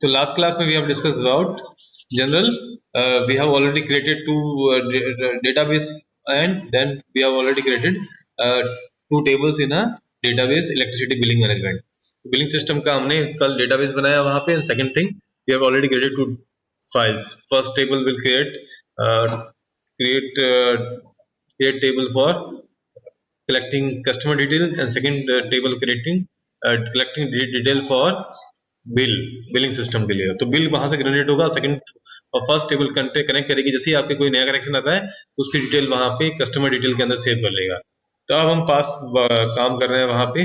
So last class we have discussed about general. We have already created two database, and then we have already created two tables in a database electricity billing management. Billing system का हमने कल database बनाया वहाँ पे. And second thing, we have already created two files. First table will create table for collecting customer detail, and second table collecting detail for billing system के लिए. तो bill वहां से जनरेट होगा. सेकंड और फर्स्ट टेबल कनेक्ट करेगी. जैसे ही आपके कोई नया कनेक्शन आता है तो उसकी डिटेल वहां पे कस्टमर डिटेल के अंदर सेव कर लेगा. तो अब हम पास काम कर रहे हैं. वहां पे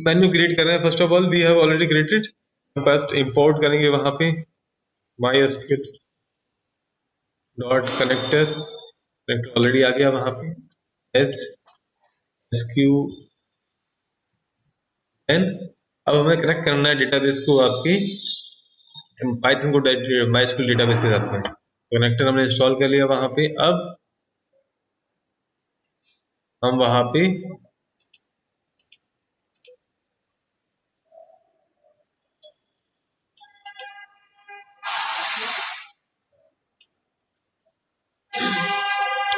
मेन्यू क्रिएट कर रहे हैं. First of all we have already created. First import करेंगे वहां पे MySQL डॉट कनेक्टर ऑलरेडी आ गया वहां पे SQL. अब हमें कनेक्ट करना है डेटाबेस को आपकी पाइथन को MySQL डेटाबेस के साथ में. तो कनेक्टर हमने इंस्टॉल कर लिया वहां पे. अब हम वहां पे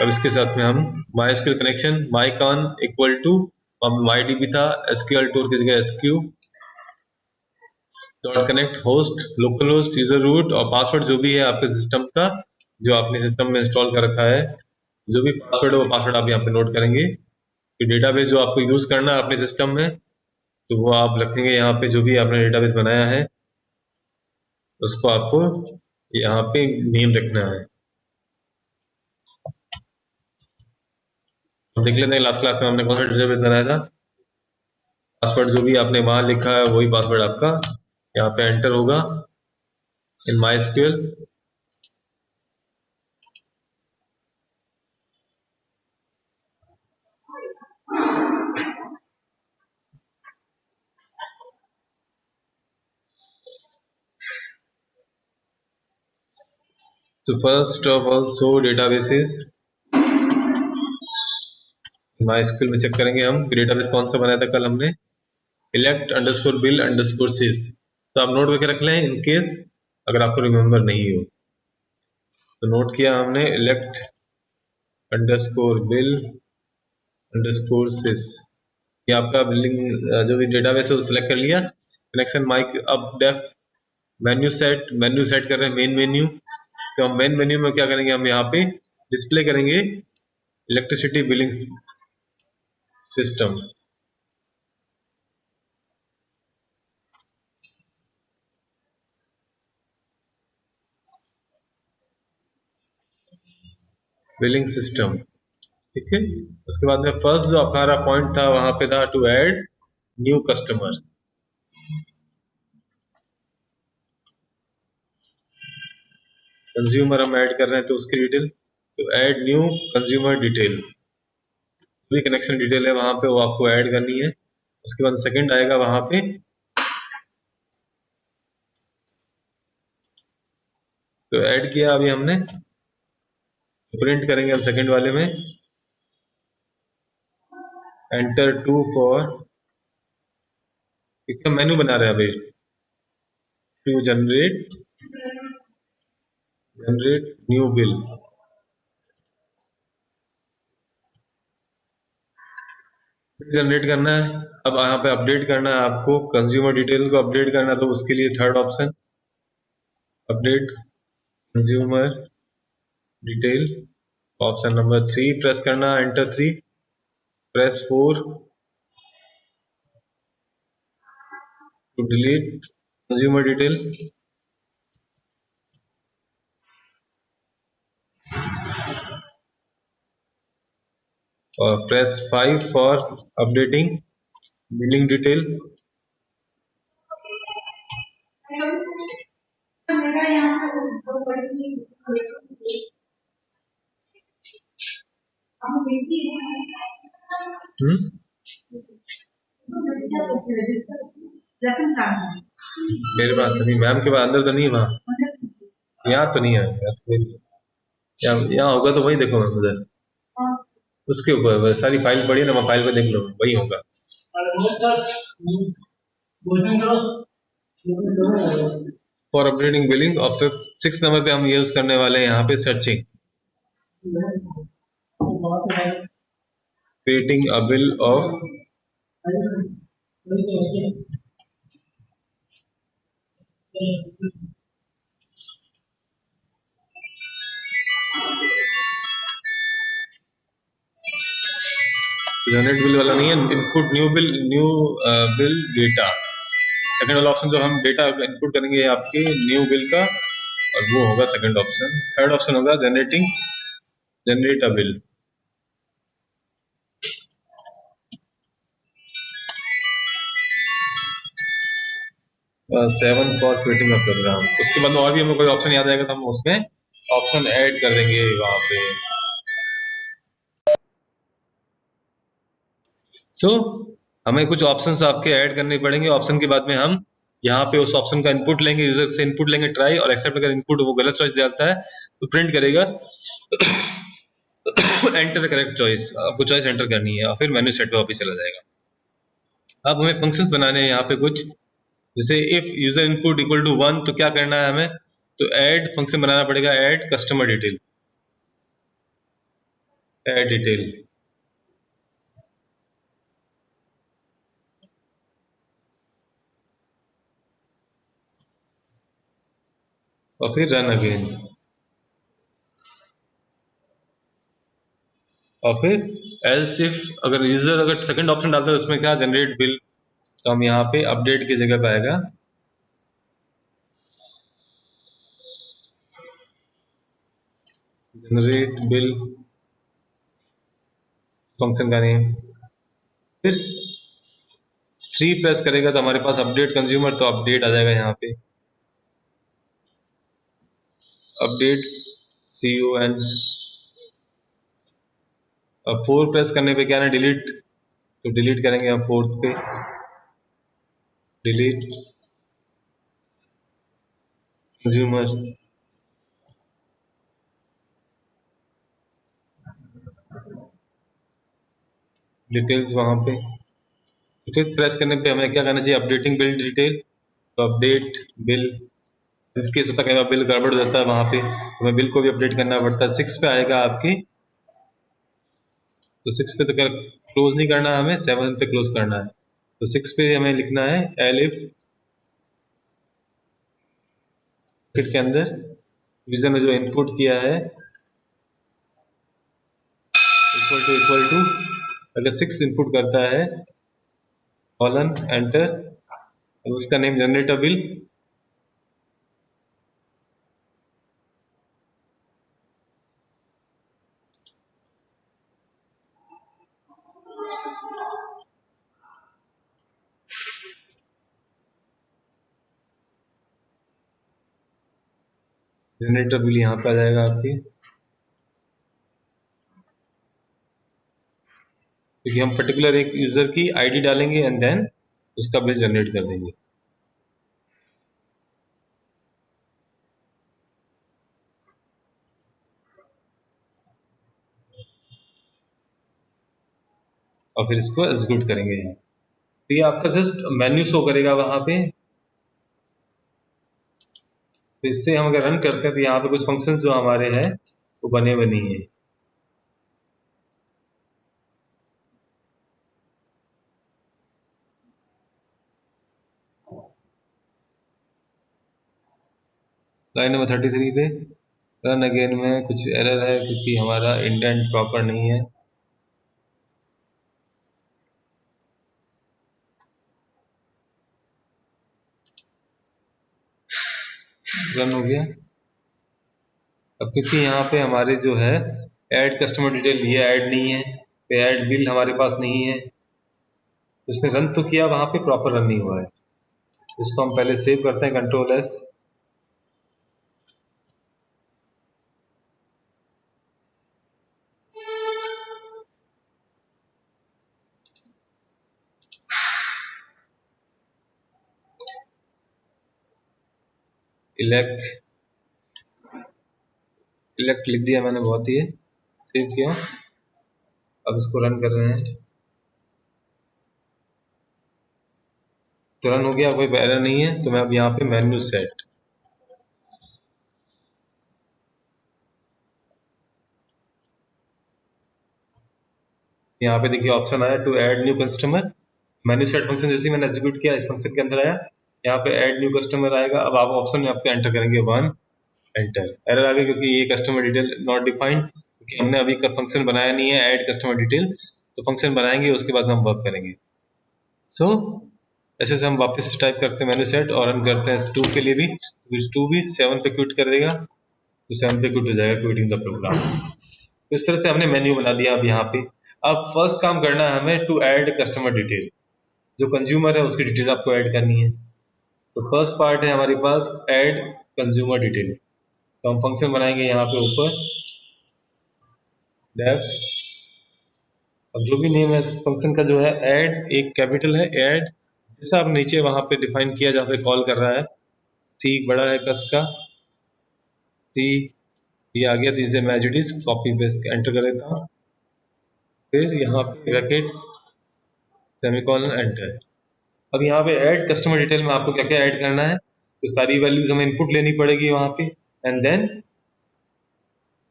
अब इसके साथ में हम MySQL connection mycon equal to MyDB था, SQL टूर की जगह SQ dot connect host local host user root और पासवर्ड जो भी है आपके सिस्टम का, जो आपने सिस्टम में इंस्टॉल कर रखा है, जो भी पासवर्ड है वो पासवर्ड आप यहाँ पे नोट करेंगे. कि डेटाबेस जो आपको यूज करना है अपने सिस्टम में तो वो आप रखेंगे यहाँ पे. जो भी आपने डेटाबेस बनाया है उसको आपको यहाँ पे नेम रखना है. देख लेते हैं लास्ट क्लास में हमने कौन सा डेटाबेस बनाया था. पासवर्ड जो भी आपने वहां लिखा है वही पासवर्ड आपका यहाँ पे एंटर होगा इन MySQL. So first of all, show databases. MySQL में चेक करेंगे हम डेटाबेस कौन सा बनाया था कल हमने. elect_bill_sys. तो आप नोट करके रख लें इन केस अगर आपको रिमेम्बर नहीं हो. तो नोट किया हमने elect_bill_sys. ये आपका बिलिंग जो भी डेटाबेस है वो सिलेक्ट कर लिया. कनेक्शन माइक. अब डेफ मेन्यू सेट कर रहे हैं मेन मेन्यू. तो हम मेन मेन्यू में क्या करेंगे, हम यहाँ पे डिस्प्ले करेंगे electricity billing system. Billing system ठीक है. उसके बाद में फर्स्ट जो हमारा पॉइंट था वहां पे था to add new customer. Consumer हम ऐड कर रहे हैं तो उसकी डिटेल. तो ऐड न्यू कंज्यूमर डिटेल. भी कनेक्शन डिटेल है वहां पे वो आपको ऐड करनी है. उसके बाद सेकंड आएगा वहां पे तो ऐड किया अभी हमने. प्रिंट करेंगे हम सेकंड वाले में एंटर 2 फॉर एक मेन्यू बना रहे हैं अभी to generate new bill. Generate करना है. अब यहाँ पे अपडेट करना है आपको कंज्यूमर डिटेल को अपडेट करना है. तो उसके लिए third option update consumer detail option number 3 press करना. Enter 3 press 4 to delete consumer detail. और press 5 for updating billing detail. मेरे पास अभी मैम के पास अंदर तो नहीं है. वहाँ यहाँ तो नहीं है. यहाँ होगा तो वही देखो मैम उधर उसके ऊपर सारी फाइल पड़ी है ना. फाइल पे देख लो वही होगा. For updating billing. और फिर 6 नंबर पे हम यूज करने वाले हैं यहाँ पे searching, creating a bill of generate bill वाला नहीं है, input new bill, new bill data. Second वाला ऑप्शन जो हम डेटा इनपुट करेंगे आपके न्यू बिल का, और वो होगा सेकंड ऑप्शन। थर्ड ऑप्शन होगा generate a bill. 7 for creating a program. उसके बाद में और भी हमें कोई ऑप्शन याद आएगा तो हम उसमें ऑप्शन ऐड कर देंगे वहां पे। सो हमें कुछ ऑप्शंस आपके ऐड करने पड़ेंगे। ऑप्शन के बाद में हम यहाँ पे उस ऑप्शन का इनपुट लेंगे, यूजर से इनपुट लेंगे ट्राई और एक्सेप्ट। अगर इनपुट वो गलत चॉइस देता है तो प्रिंट करेगा एंटर करेक्ट चॉइस, आपको चॉइस एंटर करनी है और फिर मेन्यू सेट पे वापस चला जाएगा। अब हमें फंक्शंस बनाने हैं यहाँ पे कुछ, जैसे if user input equal to 1 तो क्या करना है हमें, तो ऐड फंक्शन बनाना पड़ेगा, add customer detail, add detail. और फिर रन अगेन, और फिर एल्स इफ अगर यूजर अगर सेकंड ऑप्शन डालता है उसमें क्या जनरेट बिल, तो हम यहाँ पे अपडेट की जगह पे आएगा जनरेट बिल फंक्शन का नेम। फिर 3 प्रेस करेगा तो हमारे पास अपडेट कंज्यूमर, तो अपडेट आ जाएगा यहाँ पे अपडेट CON। अब 4 प्रेस करने पे क्या है डिलीट, तो डिलीट करेंगे हम 4th पे, डिलीट कंज्यूमर डिटेल्स वहां पे। फिर प्रेस करने पे हमें क्या करना चाहिए, अपडेटिंग बिल डिटेल, तो अपडेट बिल। इसके होता है कई बार बिल गड़बड़ हो जाता है वहां पे, तो हमें बिल को भी अपडेट करना पड़ता है। 6 पे आएगा आपकी, तो 6 पे तो क्लोज नहीं करना हमें, 7 पे क्लोज करना है। तो 6 पे हमें लिखना है एलिफ फिर के अंदर यूजर ने जो इनपुट किया है इक्वल टू, अगर 6 इनपुट करता है कॉलन एंटर, उसका name generate a bill, generate a bill यहाँ पे आ जाएगा आपके, क्योंकि हम पर्टिकुलर एक यूजर की आईडी डालेंगे एंड देन उसका बिल जनरेट कर देंगे। और फिर इसको एग्जीक्यूट करेंगे। तो ये आपका जस्ट मेन्यू शो करेगा वहां पे। तो इससे हम अगर रन करते हैं तो यहाँ पे कुछ फंक्शंस जो हमारे हैं वो बने हुए नहीं है। लाइन नंबर 33 पे रन अगेन में कुछ एरर है क्योंकि हमारा इंडेंट प्रॉपर नहीं है। रन हो गया। अब क्योंकि यहाँ पे हमारे जो है ऐड कस्टमर डिटेल ये ऐड नहीं है, तो ऐड बिल हमारे पास नहीं है, तो इसने रन तो किया वहाँ पे, प्रॉपर रन नहीं हुआ है। इसको हम पहले सेव करते हैं, Ctrl+S, इलेक्ट, इलेक्ट लिख दिया मैंने, बहुत ही सेव किया। अब इसको रन कर रहे हैं। तो रन हो गया, कोई एरर नहीं है। तो मैं अब यहाँ पे मेन्यू सेट, यहाँ पे देखिए ऑप्शन आया to add new customer. Menu set function जैसे ही मैंने एग्जीक्यूट किया, इस फंक्शन के अंदर आया, यहाँ पे ऐड न्यू कस्टमर आएगा। अब आप ऑप्शन में आपके एंटर करेंगे 1, एंटर। एरर आ गई क्योंकि ये कस्टमर डिटेल नॉट डिफाइंड, क्योंकि हमने अभी का फंक्शन बनाया नहीं है ऐड कस्टमर डिटेल। तो फंक्शन बनाएंगे उसके बाद हम वर्क करेंगे। सो ऐसे से हम वापस टाइप करते हैं मेन्यू सेट और रन करते हैं 2 के लिए भी। 2 भी 7 पे क्विट कर देगा, तो 7 पे क्विट हो जाएगा, क्विटिंग द प्रोग्राम। तो इस तरह से हमने मेन्यू बना दिया। अब यहाँ पे अब फर्स्ट काम करना है हमें टू ऐड कस्टमर डिटेल। जो कंज्यूमर है उसकी डिटेल आपको ऐड करनी है। तो फर्स्ट पार्ट है हमारे पास ऐड कंज्यूमर डिटेल। तो हम फंक्शन बनाएंगे यहाँ पे ऊपर डेफ। अब जो भी नेम है इस फंक्शन का जो है ऐड, एक कैपिटल है ऐड, जैसा आप नीचे वहां पे डिफाइन किया जहाँ पे कॉल कर रहा है। सी बड़ा है कस का, सी ये आ गया। दिस मैं as it is copy paste enter कर देता हूँ। फिर यहाँ पे ब्रैकेट सेमीकोलन एंटर। अब यहाँ पे ऐड कस्टमर डिटेल में आपको क्या क्या ऐड करना है, तो सारी वैल्यूज हमें इनपुट लेनी पड़ेगी वहाँ पे। एंड देन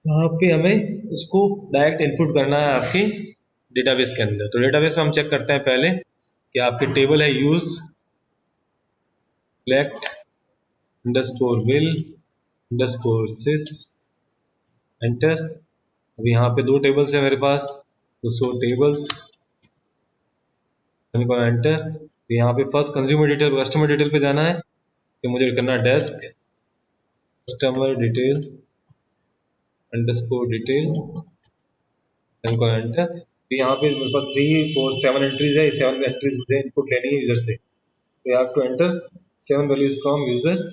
वहाँ पे हमें उसको डायरेक्ट इनपुट करना है आपके डेटाबेस के अंदर। तो डेटाबेस में हम चेक करते हैं पहले कि आपके टेबल है use select underscore bill underscore sys enter. अब यहाँ पे 2 टेबल्स है मेरे पास, तो सो टेबल्स एंटर। तो यहाँ पे first consumer detail customer detail पे जाना है, तो मुझे करना है desk customer detail underscore detail enter. तो यहाँ पे मेरे पास 3 4 7 एंट्रीज है। 7 एंट्रीज मुझे इनपुट लेनी है यूजर से। तो you have to enter 7 values from users.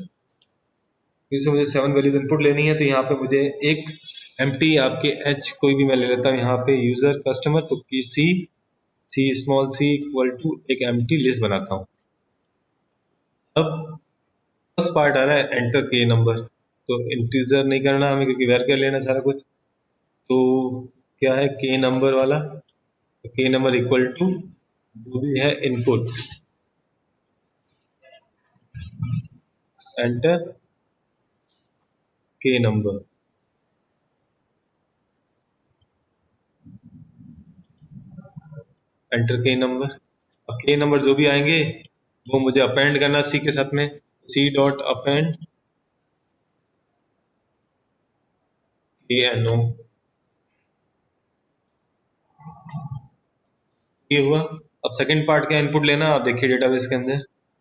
इससे मुझे 7 वैल्यूज इनपुट लेनी है। तो यहाँ पे मुझे एक एम्प्टी आपके एच कोई भी मैं ले लेता हूँ यहाँ पे यूजर कस्टमर, तो C small C equal to एक एम्प्टी लिस्ट बनाता हूँ। अब फर्स्ट पार्ट आ रहा है एंटर के नंबर। तो इंटीजर नहीं करना हमें क्योंकि वेर कर लेना सारा कुछ। तो क्या है के नंबर वाला, तो के नंबर इक्वल टू जो भी है इनपुट एंटर के नंबर। एंटर के नंबर। अब के नंबर जो भी आएंगे वो मुझे अपेंड करना सी के साथ में। सी डॉट अपेंड के एन ओ, ये हुआ। अब सेकंड पार्ट का इनपुट लेना। आप देखिए डेटाबेस के अंदर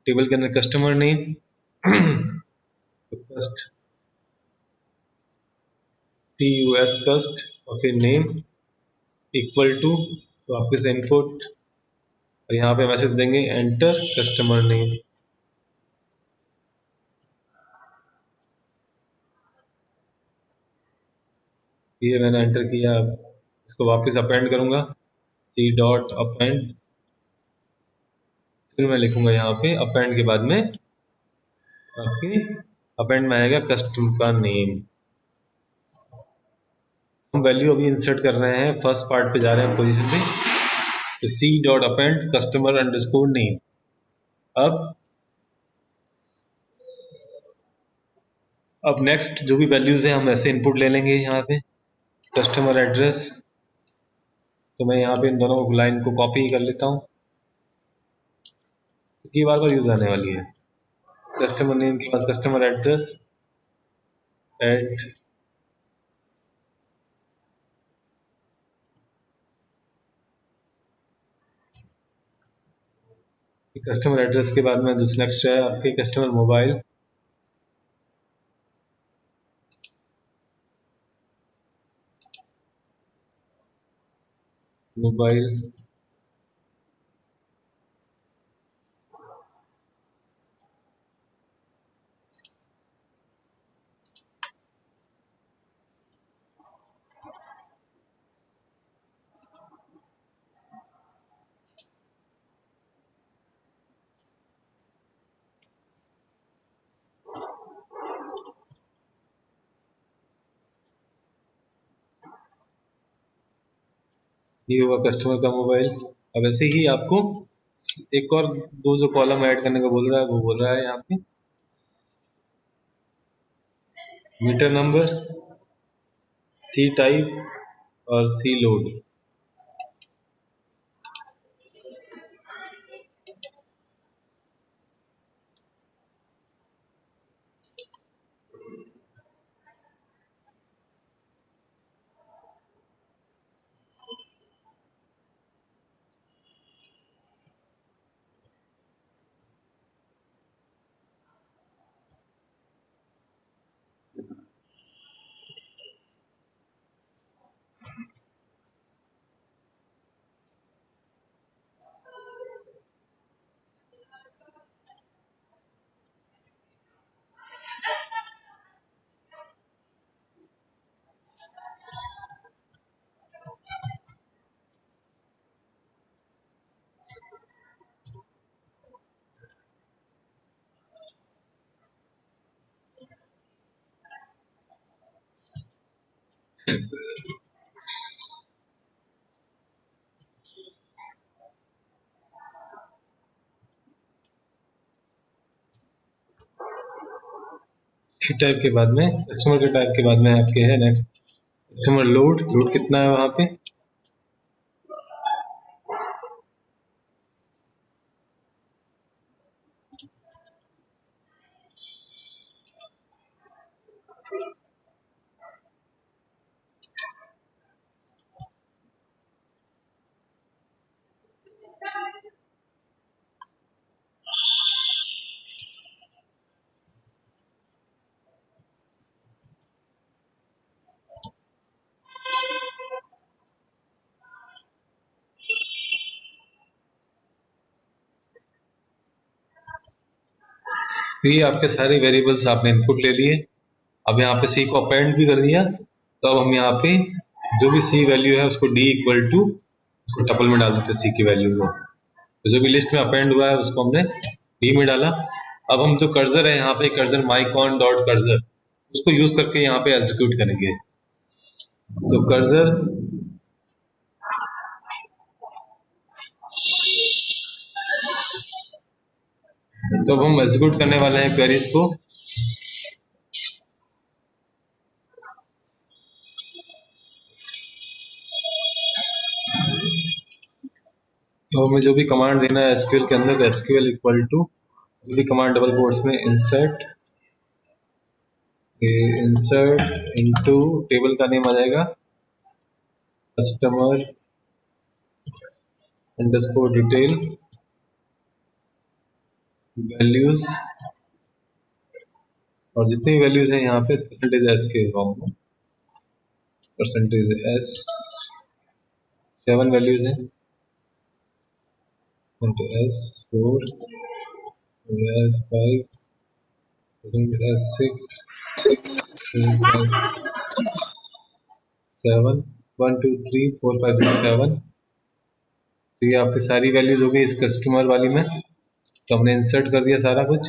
टेबल के अंदर कस्टमर नेम तो कस्ट टी यू एस कस्ट और फिर नेम इक्वल टू, तो आपके इनपुट और यहाँ पे मैसेज देंगे एंटर कस्टमर नेम। ये मैंने एंटर किया। इसको वापस अपेंड करूंगा सी डॉट अपेंड। फिर मैं लिखूंगा यहाँ पे अपेंड के बाद में आपके अपेंड में आएगा कस्टमर का नेम। हम वैल्यू अभी इंसर्ट कर रहे हैं, फर्स्ट पार्ट पे जा रहे हैं पोजीशन पे। तो c dot append customer underscore name. अब नेक्स्ट जो भी वैल्यूज हैं हम ऐसे इनपुट ले लेंगे यहाँ पे। कस्टमर एड्रेस, तो मैं यहाँ पे इन दोनों लाइन को कॉपी कर लेता हूँ क्योंकि बार बार यूज आने वाली है। कस्टमर नेम के बाद customer address at, customer address के बाद में दूसरा नेक्स्ट है आपके कस्टमर मोबाइल। मोबाइल ये हुआ कस्टमर का मोबाइल। अब ऐसे ही आपको एक और दो जो कॉलम ऐड करने का बोल रहा है वो बोल रहा है यहाँ पे मीटर नंबर, सी टाइप और सी लोड। सी टाइप के बाद में कस्टमर के टाइप के बाद में आपके है नेक्स्ट कस्टमर लोड। लोड कितना है वहाँ पे, ये आपके सारे वेरिएबल्स आपने इनपुट ले लिए। अब यहाँ पे सी को अपेंड भी कर दिया, तो अब हम यहाँ पे जो भी सी वैल्यू है उसको डी इक्वल टू उसको टपल में डाल देते हैं सी की वैल्यू को। तो जो भी लिस्ट में अपेंड हुआ है उसको हमने डी में डाला। अब हम जो कर्सर है यहाँ पे कर्सर माइकॉन डॉट कर्सर उसको यूज करके यहाँ पे एग्जीक्यूट करेंगे। तो कर्सर तो अब हम एग्जीक्यूट करने वाले हैं क्वेरीज को। तो हमें जो भी कमांड देना है एसक्यूएल के अंदर एसक्यूएल इक्वल टू जो भी कमांड डबल कोट्स में इंसर्ट इनटू टेबल का नेम आ जाएगा कस्टमर अंडरस्कोर डिटेल वैल्यूज, और जितनी वैल्यूज हैं यहाँ पे परसेंटेज एस के फॉर्म में परसेंटेज एस 7 वैल्यूज हैं, एस 4 एस 5 एस 6 एस 7 1 2 3 4 5 6 7। तो ये आपकी सारी वैल्यूज हो गई इस कस्टमर वाली में। तो हमने इंसर्ट कर दिया सारा कुछ।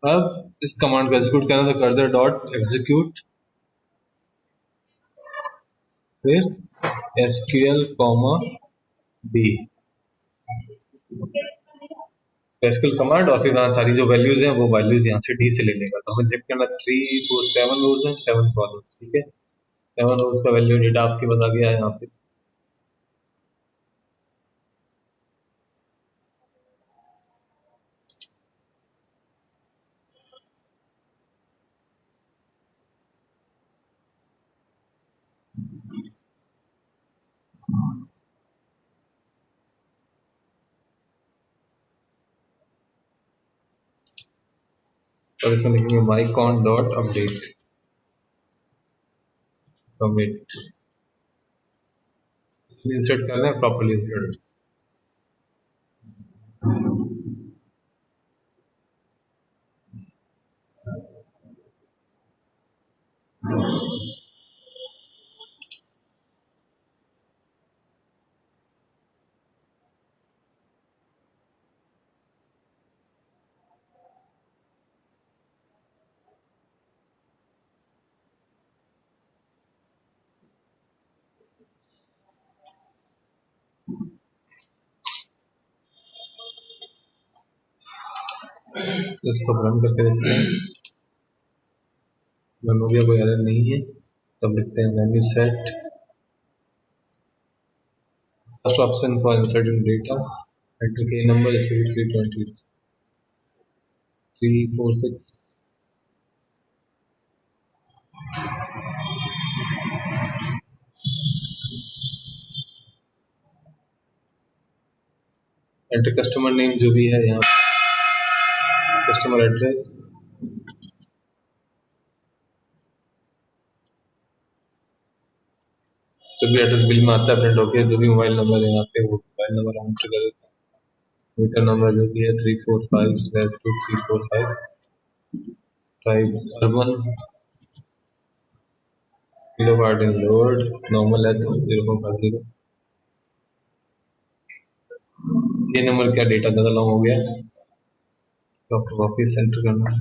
अब इस कमांड को एग्जीक्यूट करना था कर्सर डॉट एग्जीक्यूट फिर SQL comma D SQL command और फिर वहाँ सारी जो वैल्यूज हैं वो वैल्यूज यहाँ से डी से ले लेगा। तो हमें चेक करना 3 4 7 रोज हैं 7 कॉलम्स, ठीक है। 7 रोज का वैल्यू डेटा आपके बता गया है यहाँ पे। और इसमें लिखेंगे माइकॉन डॉट अपडेट कमिट इंसर्ट करना है प्रॉपर्ली इंसर्ट। इसको रन करके देखते हैं। रन हो गया, कोई एरर नहीं है। तब लिखते हैं menu set, first option for inserting data, enter के नंबर जैसे 320 346, एंटर कस्टमर नेम जो भी है यहाँ, कस्टमर एड्रेस, जो भी एड्रेस बिल में आता है प्रिंट होके, जो भी मोबाइल नंबर है यहाँ पे वो मोबाइल नंबर हम एंटर कर देते हैं। मीटर नंबर जो भी है 345/2345, टाइप अर्बन, किलो वाट इन लोड, नॉर्मल है तो 0.50। ये नंबर क्या डेटा ज़्यादा लॉन्ग हो गया, तो आपको वापस एंटर करना है।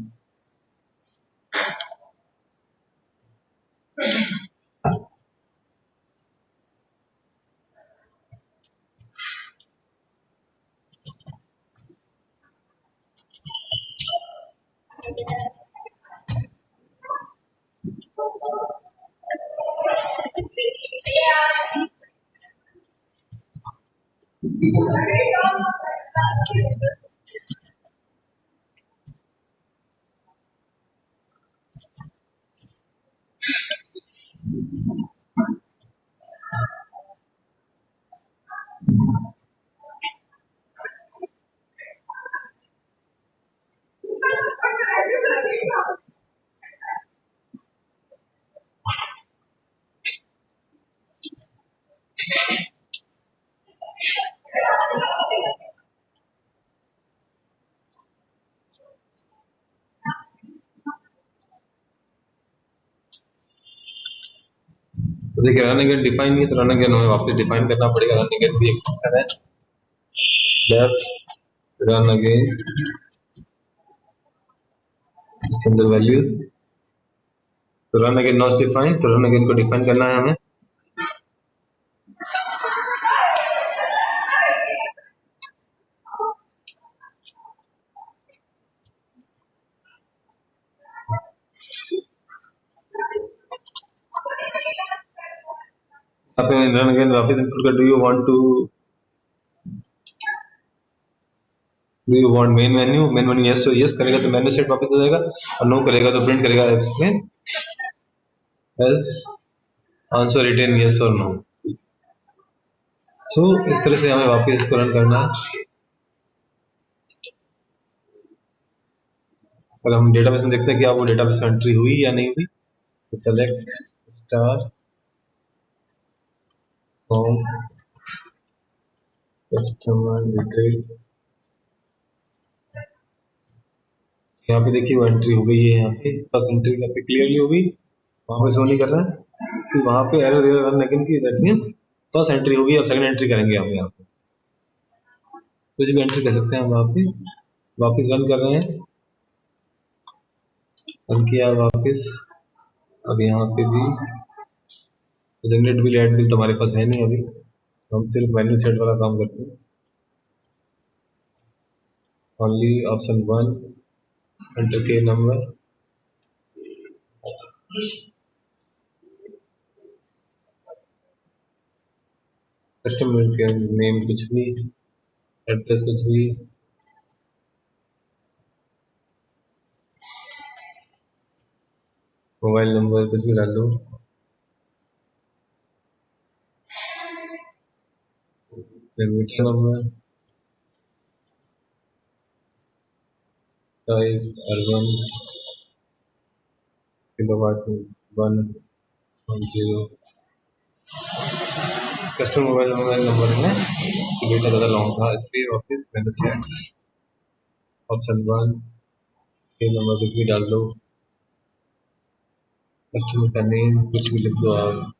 तो देखिए रन अगेन डिफाइन नहीं है, तो रन अगेन हमें वापस डिफाइन करना पड़ेगा। रन अगेन भी एक फंक्शन है, लेफ्ट रन अगेन, इसके अंदर वैल्यूज, तो रन अगेन नॉट डिफाइन, तो रन अगेन को डिफाइन करना है हमें। आप रन अगेन वापस इनपुट कर, do you want main menu yes, तो यस करेगा तो मेन्यू सेट वापस आ जाएगा, और नो करेगा तो प्रिंट करेगा एल्स आंसर रिटेन यस और नो। सो इस तरह से हमें वापस इसको रन करना है। अगर हम डेटाबेस में देखते हैं कि आप वो डेटाबेस में एंट्री हुई या नहीं हुई, तो select star from customer detail, यहाँ पे देखिए वो एंट्री हो गई है, यहाँ पे फर्स्ट एंट्री यहाँ पे क्लियरली हो गई। वहाँ पे शो नहीं कर रहा है कि वहाँ पे एरर दे रन लेकिन की, दैट मीन्स फर्स्ट एंट्री होगी, और सेकंड एंट्री करेंगे हम यहाँ पे कुछ भी एंट्री कर सकते हैं हम वहाँ पे। वापस रन कर रहे हैं, रन किया वापस। अब यहाँ पे भी जनरेट बिल एड बिल तो हमारे पास है नहीं अभी, हम सिर्फ मेन्यू सेट वाला काम करते हैं। ओनली ऑप्शन 1, एंटर के नंबर, कस्टमर के नेम कुछ भी, एड्रेस कुछ भी, मोबाइल नंबर कुछ भी डाल दो, meter number, type urban, kilowatt 1.0। Customer mobile number में डेटा ज़्यादा लॉन्ग था, इसलिए वापस मैंने से ऑप्शन 1 के नंबर कुछ भी डाल दो, कस्टमर का नेम कुछ भी लिख दो आप।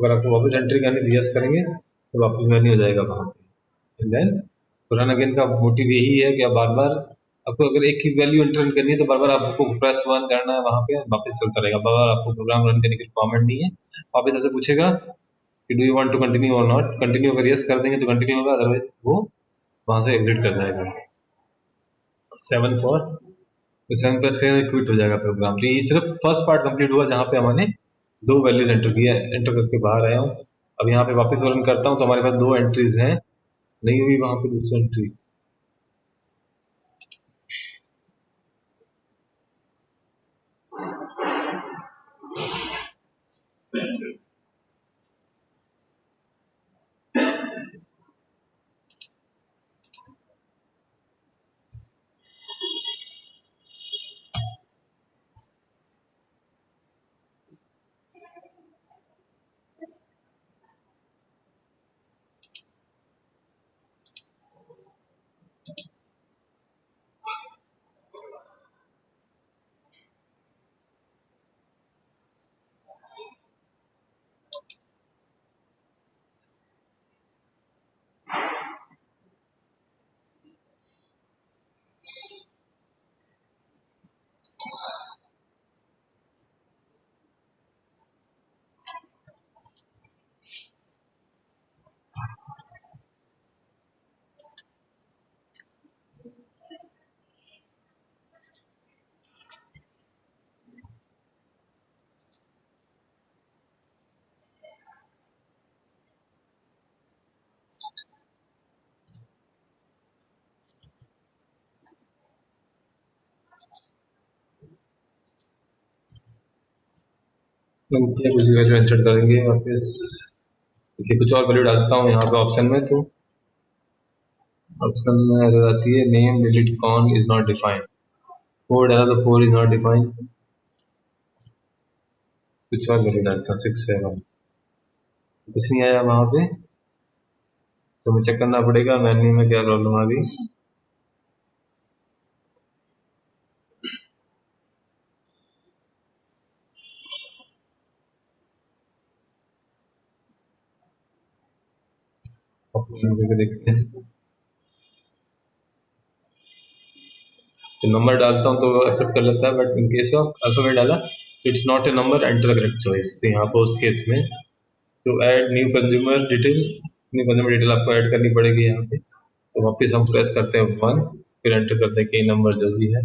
अगर आपको वापस एंट्री करनी है, यस करेंगे तो वापस मैन्यू हो जाएगा वहाँ पे। एंड देन पुरान अगेन का मोटिव यही है कि आप बार बार आपको अगर एक ही वैल्यू एंटर करनी है तो बार बार आपको प्रेस 1 करना है, वहाँ पे वापस चलता रहेगा। बार बार आपको प्रोग्राम रन करने की रिक्वायरमेंट नहीं है। वापस आपसे पूछेगा कि do you want to continue और नॉट। कंटिन्यू अगर यस कर देंगे तो कंटिन्यू होगा, अदरवाइज वो वहाँ से एग्जिट कर जाएगा। 7 फॉर प्रेस करेंगे क्विट हो जाएगा प्रोग्राम। तो ये सिर्फ फर्स्ट पार्ट कंप्लीट हुआ जहाँ पे हमने 2 वैल्यूज एंटर किया, एंटर करके बाहर आया हूँ। अब यहाँ पे वापस रन करता हूँ तो हमारे पास 2 एंट्रीज हैं, नहीं हुई वहाँ पे दूसरी एंट्री। कुछ वैल्यू इंसर्ट करेंगे वापस। देखिए कुछ और वैल्यू डालता हूँ यहाँ पे ऑप्शन में, तो ऑप्शन में आ जाती है name delete con is not defined. 4 डाला तो 4 इज नॉट डिफाइंड। कुछ और वैल्यू डालता हूँ 6 7, कुछ नहीं आया वहाँ पे, तो मुझे चेक करना पड़ेगा मेन्यू में क्या प्रॉब्लम आ गई। ऑप्शन में देखते हैं, तो नंबर डालता हूँ तो एक्सेप्ट कर लेता है, but in case of alphabet डाला it's not a number, enter correct choice. तो यहाँ पर उस केस में तो add new consumer detail, new consumer detail आपको ऐड करनी पड़ेगी यहाँ पे। तो वापस हम प्रेस करते हैं 1, फिर एंटर करते हैं कई नंबर जो भी है,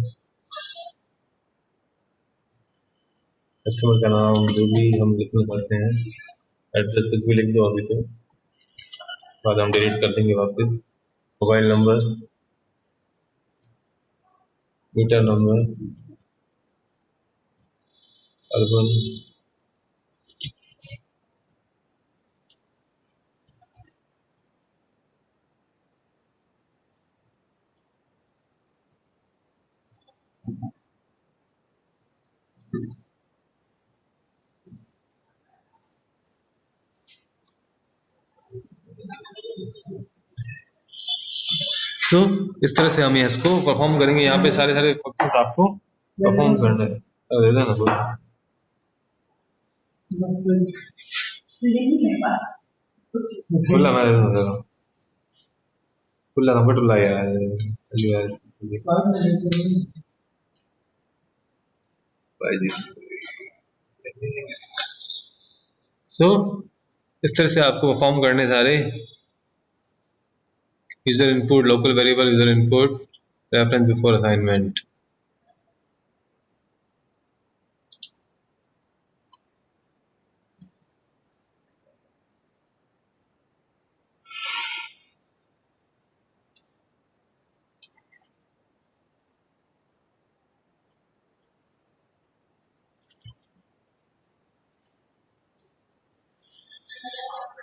कस्टमर का नाम जो भी हम लिखना चाहते हैं, एड्रेस कुछ भी लिख दो अभी, तो बाद हम डिलीट कर देंगे वापस। Mobile number, meter number, urban, so इस तरह से हम इसको परफॉर्म करेंगे। यहाँ पे सारे फंक्शंस आपको परफॉर्म करना है। दे देना खुला, मैं खुला नंबर टुला यार सो इस तरह से आपको परफॉर्म करने सारे user input, local variable user input, reference before assignment।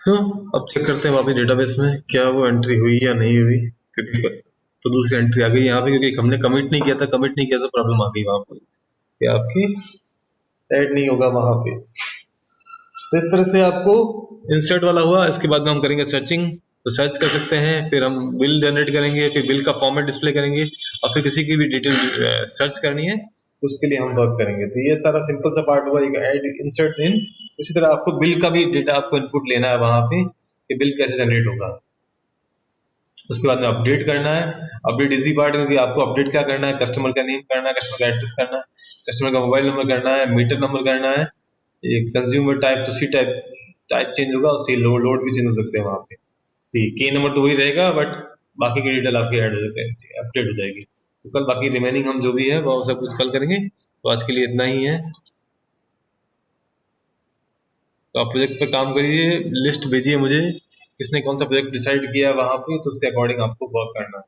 तो अब चेक करते हैं वापस डेटाबेस में क्या वो एंट्री हुई या नहीं हुई, क्योंकि तो दूसरी एंट्री आ गई यहाँ पे, क्योंकि हमने कमिट नहीं किया था। कमिट नहीं किया तो प्रॉब्लम आ गई वहाँ पे कि आपकी ऐड नहीं होगा वहाँ पे। तो इस तरह से आपको इंसर्ट वाला हुआ। इसके बाद में हम करेंगे सर्चिंग, तो सर्च कर सकते हैं, फिर हम बिल जनरेट करेंगे, फिर बिल का फॉर्मेट डिस्प्ले करेंगे, और फिर किसी की भी डिटेल सर्च करनी है तो उसके लिए हम वर्क करेंगे। तो ये सारा सिंपल सा पार्ट हुआ, एक ऐड इंसर्ट इन। इसी तरह आपको बिल का भी डेटा आपको इनपुट लेना है वहां पे कि बिल कैसे जनरेट होगा। उसके बाद में अपडेट करना है। अपडेट इजी पार्ट, क्योंकि आपको अपडेट क्या करना है, कस्टमर का नेम करना है, कस्टमर का एड्रेस करना है, कस्टमर का मोबाइल नंबर करना है, मीटर नंबर करना है, कंज्यूमर टाइप तो सी टाइप टाइप चेंज होगा, उससे लोड भी चेंज हो सकते हैं वहां पे। ठीक, के नंबर तो वही रहेगा, बट बाकी की डिटेल आपकी ऐड हो जाएगी, अपडेट हो जाएगी। तो कल बाकी रिमेनिंग हम जो भी है वो सब कुछ कल करेंगे। तो आज के लिए इतना ही है। तो आप प्रोजेक्ट पे काम करिए, लिस्ट भेजिए मुझे, किसने कौन सा प्रोजेक्ट डिसाइड किया है वहां पे, तो उसके अकॉर्डिंग आपको वर्क करना है।